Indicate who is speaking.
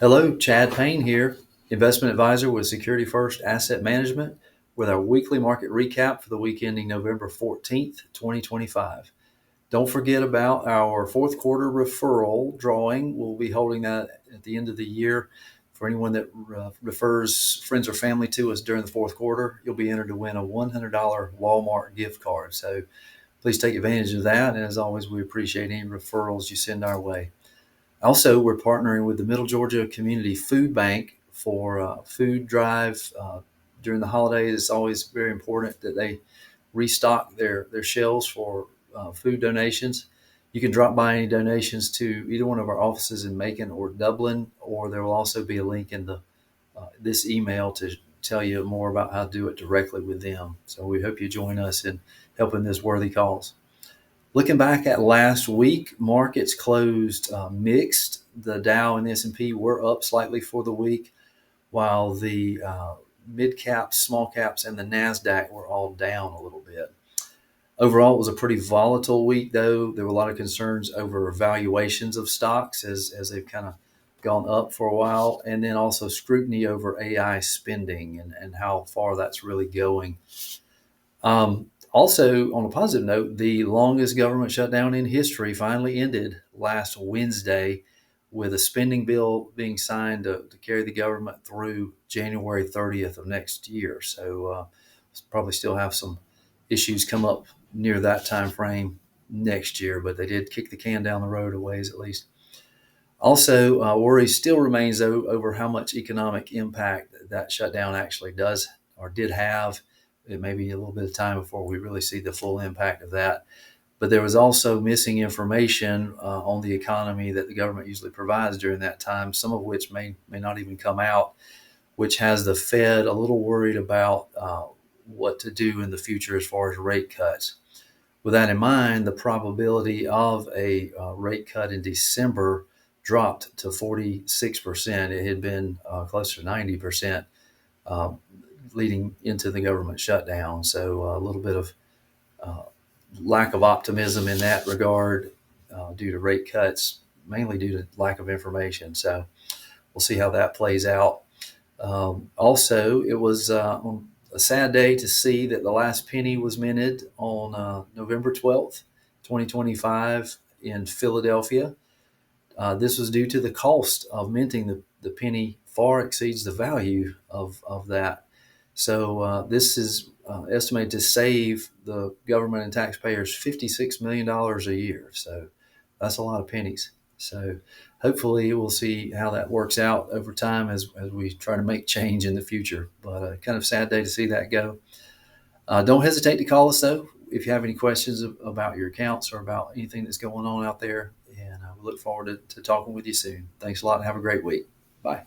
Speaker 1: Hello, Chad Payne here, investment advisor with Security First Asset Management, with our weekly market recap for the week ending November 14th, 2025. Don't forget about our fourth quarter referral drawing. We'll be holding that at the end of the year. For anyone that refers friends or family to us during the fourth quarter, you'll be entered to win a $100 Walmart gift card. So please take advantage of that. And as always, we appreciate any referrals you send our way. Also, we're partnering with the Middle Georgia Community Food Bank for food drive during the holidays. It's always very important that they restock their shelves for food donations. You can drop by any donations to either one of our offices in Macon or Dublin, or there will also be a link in the this email to tell you more about how to do it directly with them. So we hope you join us in helping this worthy cause. Looking back at last week, markets closed mixed. The Dow and the S&P were up slightly for the week, while the mid caps, small caps, and the NASDAQ were all down a little bit. Overall, it was a pretty volatile week, though. There were a lot of concerns over valuations of stocks as they've kind of gone up for a while, and then also scrutiny over AI spending and how far that's really going. Also, on a positive note, the longest government shutdown in history finally ended last Wednesday with a spending bill being signed to carry the government through January 30th of next year. So probably still have some issues come up near that time frame next year, but they did kick the can down the road a ways at least. Also, worry still remains over how much economic impact that shutdown actually does or did have. It may be a little bit of time before we really see the full impact of that. But there was also missing information on the economy that the government usually provides during that time, some of which may not even come out, which has the Fed a little worried about what to do in the future as far as rate cuts. With that in mind, the probability of a rate cut in December dropped to 46%. It had been closer to 90% leading into the government shutdown. So a little bit of uh, lack of optimism in that regard due to rate cuts, mainly due to lack of information. So we'll see how that plays out. Also, it was a sad day to see that the last penny was minted on November 12th, 2025 in Philadelphia. This was due to the cost of minting the penny far exceeds the value of that. So this is estimated to save the government and taxpayers $56 million a year. So that's a lot of pennies. So hopefully we'll see how that works out over time as we try to make change in the future. But kind of sad day to see that go. Don't hesitate to call us though if you have any questions about your accounts or about anything that's going on out there. And we look forward to talking with you soon. Thanks a lot and have a great week. Bye.